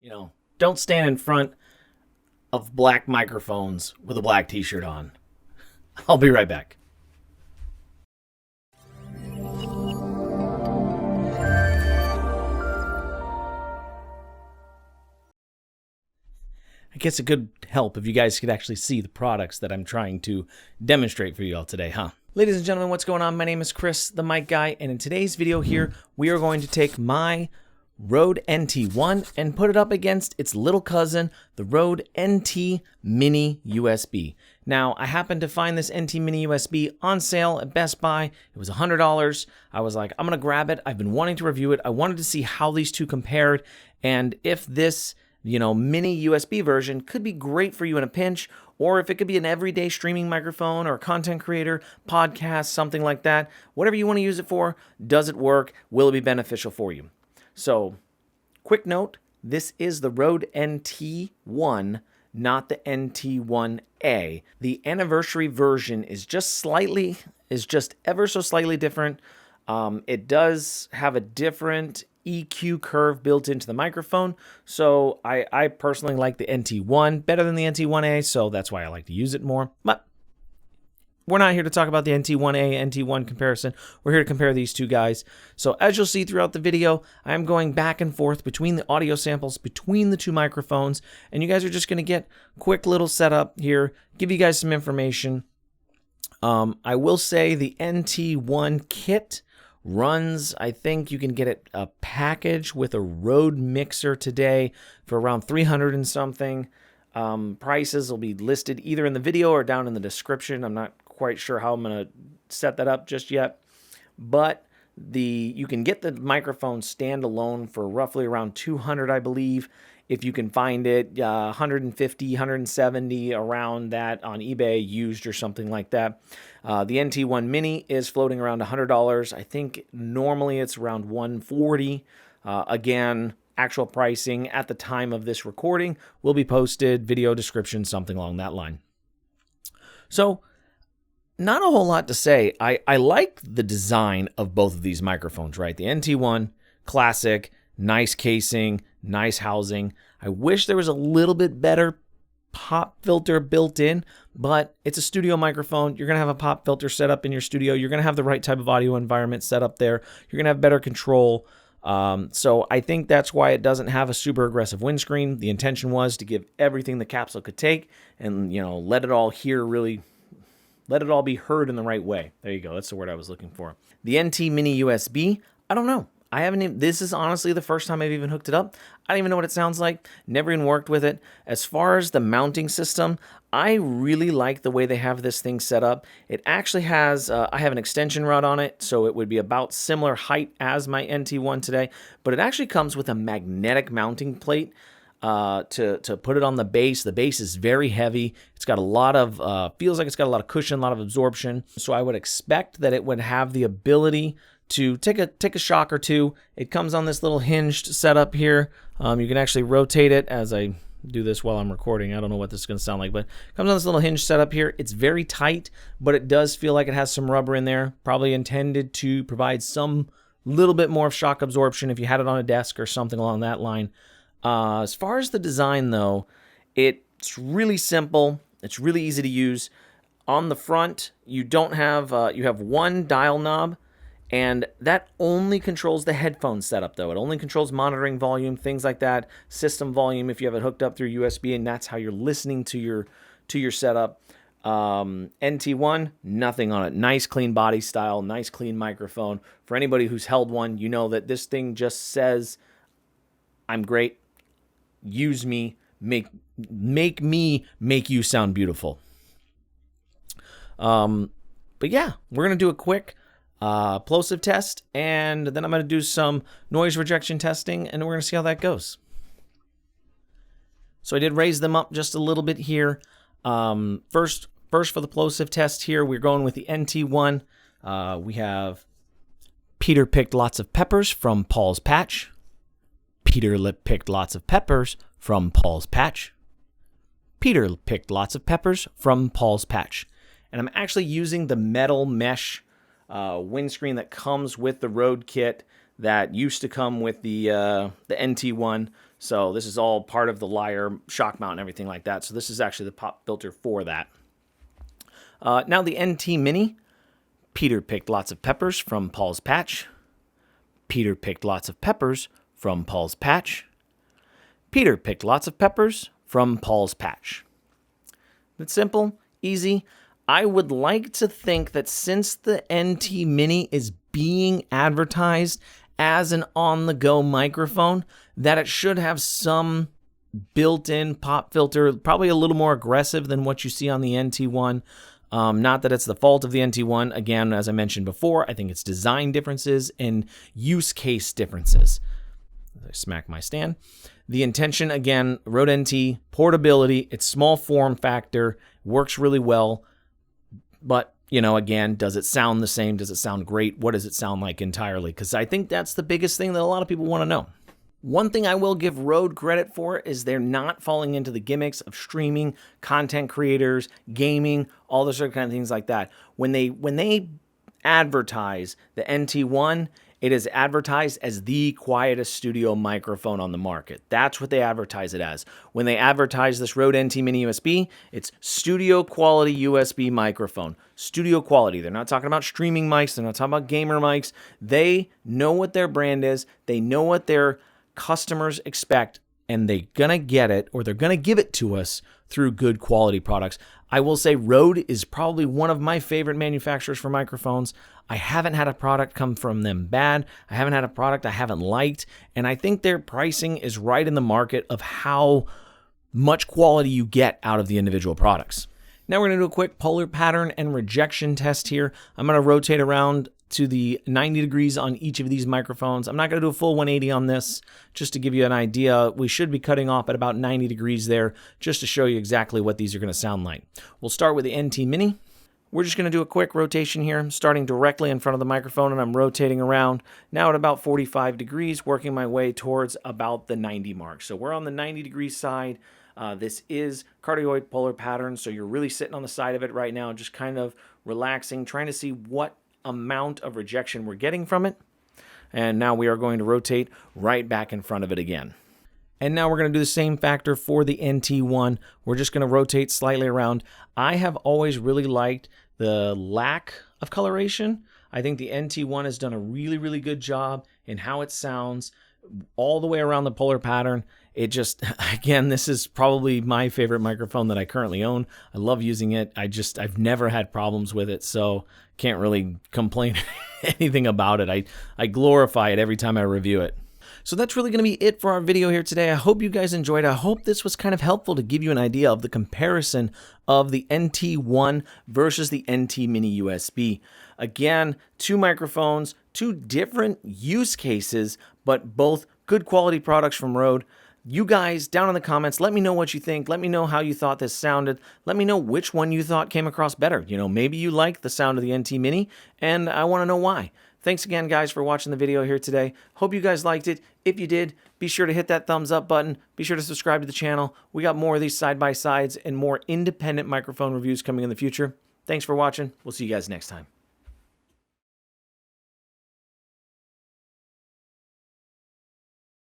You know, don't stand in front of black microphones with a black t-shirt on. I'll be right back. I guess it could help if you guys could actually see the products that I'm trying to demonstrate for you all today, huh? Ladies and gentlemen, what's going on? My name is Chris, the mic guy, and in today's video here, we are going to take my Rode NT1 and put it up against its little cousin, the Rode NT Mini USB. Now, I happened to find this NT Mini USB on sale at Best Buy. It was $100. I was like, I'm gonna grab it. I've been wanting to review it. I wanted to see how these two compared and if this mini USB version could be great for you in a pinch, or if it could be an everyday streaming microphone or a content creator, podcast, something like that. Whatever you want to use it for, does it work? Will it be beneficial for you? So, quick note, this is the Rode NT1, not the NT1A. The anniversary version is just ever so slightly different. It does have a different EQ curve built into the microphone. So I personally like the NT1 better than the NT1A, so that's why I like to use it more. But we're not here to talk about the NT1A, NT1 comparison. We're here to compare these two guys. So as you'll see throughout the video, I'm going back and forth between the audio samples, between the two microphones, and you guys are just going to get quick little setup here, give you guys some information. I will say the NT1 kit runs, I think you can get it a package with a Rode mixer today for around 300 and something. Prices will be listed either in the video or down in the description. I'm not quite sure how I'm going to set that up just yet, but you can get the microphone standalone for roughly around 200, I believe. If you can find it, 150, 170, around that on eBay, used or something like that. The NT1 Mini is floating around $100. I think normally it's around $140. Again, actual pricing at the time of this recording will be posted, video description, something along that line. So, not a whole lot to say. I like the design of both of these microphones, right? The NT1, classic, nice casing, nice housing. I wish there was a little bit better pop filter built in, but it's a studio microphone. You're going to have a pop filter set up in your studio. You're going to have the right type of audio environment set up there. You're going to have better control. So I think that's why it doesn't have a super aggressive windscreen. The intention was to give everything the capsule could take and, let it all be heard in the right way. There you go. That's the word I was looking for. The NT Mini USB, I don't know. This is honestly the first time I've even hooked it up. I don't even know what it sounds like. Never even worked with it. As far as the mounting system, I really like the way they have this thing set up. It actually has, I have an extension rod on it, so it would be about similar height as my NT1 today, but it actually comes with a magnetic mounting plate to put it on the base. The base is very heavy. It's got a lot of, feels like it's got a lot of cushion, a lot of absorption. So I would expect that it would have the ability to take a shock or two. It comes on this little hinged setup here. You can actually rotate it as I do this while I'm recording. I don't know what this is going to sound like, but it comes on this little hinge setup here. It's very tight, but it does feel like it has some rubber in there, probably intended to provide some little bit more of shock absorption if you had it on a desk or something along that line. As far as the design, though, it's really simple. It's really easy to use. On the front, you have one dial knob, and that only controls the headphone setup, though. It only controls monitoring volume, things like that, system volume if you have it hooked up through USB, and that's how you're listening to your setup. NT1, nothing on it. Nice, clean body style, nice, clean microphone. For anybody who's held one, you know that this thing just says, I'm great. Use me. Make me make you sound beautiful. But yeah, we're going to do a quick plosive test, and then I'm going to do some noise rejection testing, and we're going to see how that goes. So I did raise them up just a little bit here. First for the plosive test here, we're going with the NT1. We have Peter picked lots of peppers from Paul's patch. Peter picked lots of peppers from Paul's patch. Peter picked lots of peppers from Paul's patch. And I'm actually using the metal mesh windscreen that comes with the Rode kit. that used to come with the NT1. So this is all part of the Lyre shock mount and everything like that. So this is actually the pop filter for that. Now the NT Mini. Peter picked lots of peppers from Paul's patch. Peter picked lots of peppers from Paul's patch. Peter picked lots of peppers from Paul's patch. It's simple, easy. I would like to think that since the NT Mini is being advertised as an on-the-go microphone, that it should have some built-in pop filter, probably a little more aggressive than what you see on the NT1. Not that it's the fault of the NT1. Again, as I mentioned before, I think it's design differences and use case differences. I smack my stand. The intention, again, Rode NT, portability, it's small form factor, works really well. But, you know, again, does it sound the same? Does it sound great? What does it sound like entirely? Because I think that's the biggest thing that a lot of people want to know. One thing I will give Rode credit for is they're not falling into the gimmicks of streaming, content creators, gaming, all those sort of kind of things like that. When they advertise the NT1, it is advertised as the quietest studio microphone on the market. That's what they advertise it as. When they advertise this Rode NT Mini USB, it's studio quality USB microphone. Studio quality. They're not talking about streaming mics. They're not talking about gamer mics. They know what their brand is. They know what their customers expect, and they're going to get it, or they're going to give it to us through good quality products. I will say Rode is probably one of my favorite manufacturers for microphones. I haven't had a product come from them bad. I haven't had a product I haven't liked, and I think their pricing is right in the market of how much quality you get out of the individual products. Now we're going to do a quick polar pattern and rejection test here. I'm going to rotate around to the 90 degrees on each of these microphones. I'm not going to do a full 180 on this, just to give you an idea. We should be cutting off at about 90 degrees there, just to show you exactly what these are going to sound like. We'll start with the NT Mini. We're just going to do a quick rotation here. I'm starting directly in front of the microphone, and I'm rotating around now at about 45 degrees, working my way towards about the 90 mark. So we're on the 90 degree side. This is cardioid polar pattern, so you're really sitting on the side of it right now, just kind of relaxing, trying to see what amount of rejection we're getting from it. And now we are going to rotate right back in front of it again. And now we're going to do the same factor for the NT1. We're just going to rotate slightly around. I have always really liked the lack of coloration. I think the NT1 has done a really, really good job in how it sounds all the way around the polar pattern. It just, again, this is probably my favorite microphone that I currently own. I love using it. I've never had problems with it, so can't really complain anything about it. I glorify it every time I review it. So that's really going to be it for our video here today. I hope you guys enjoyed. I hope this was kind of helpful to give you an idea of the comparison of the NT1 versus the NT Mini USB. Again, two microphones, two different use cases, but both good quality products from Rode. You guys, down in the comments, let me know what you think. Let me know how you thought this sounded. Let me know which one you thought came across better. You know, maybe you like the sound of the NT Mini, and I want to know why. Thanks again, guys, for watching the video here today. Hope you guys liked it. If you did, be sure to hit that thumbs up button. Be sure to subscribe to the channel. We got more of these side-by-sides and more independent microphone reviews coming in the future. Thanks for watching. We'll see you guys next time.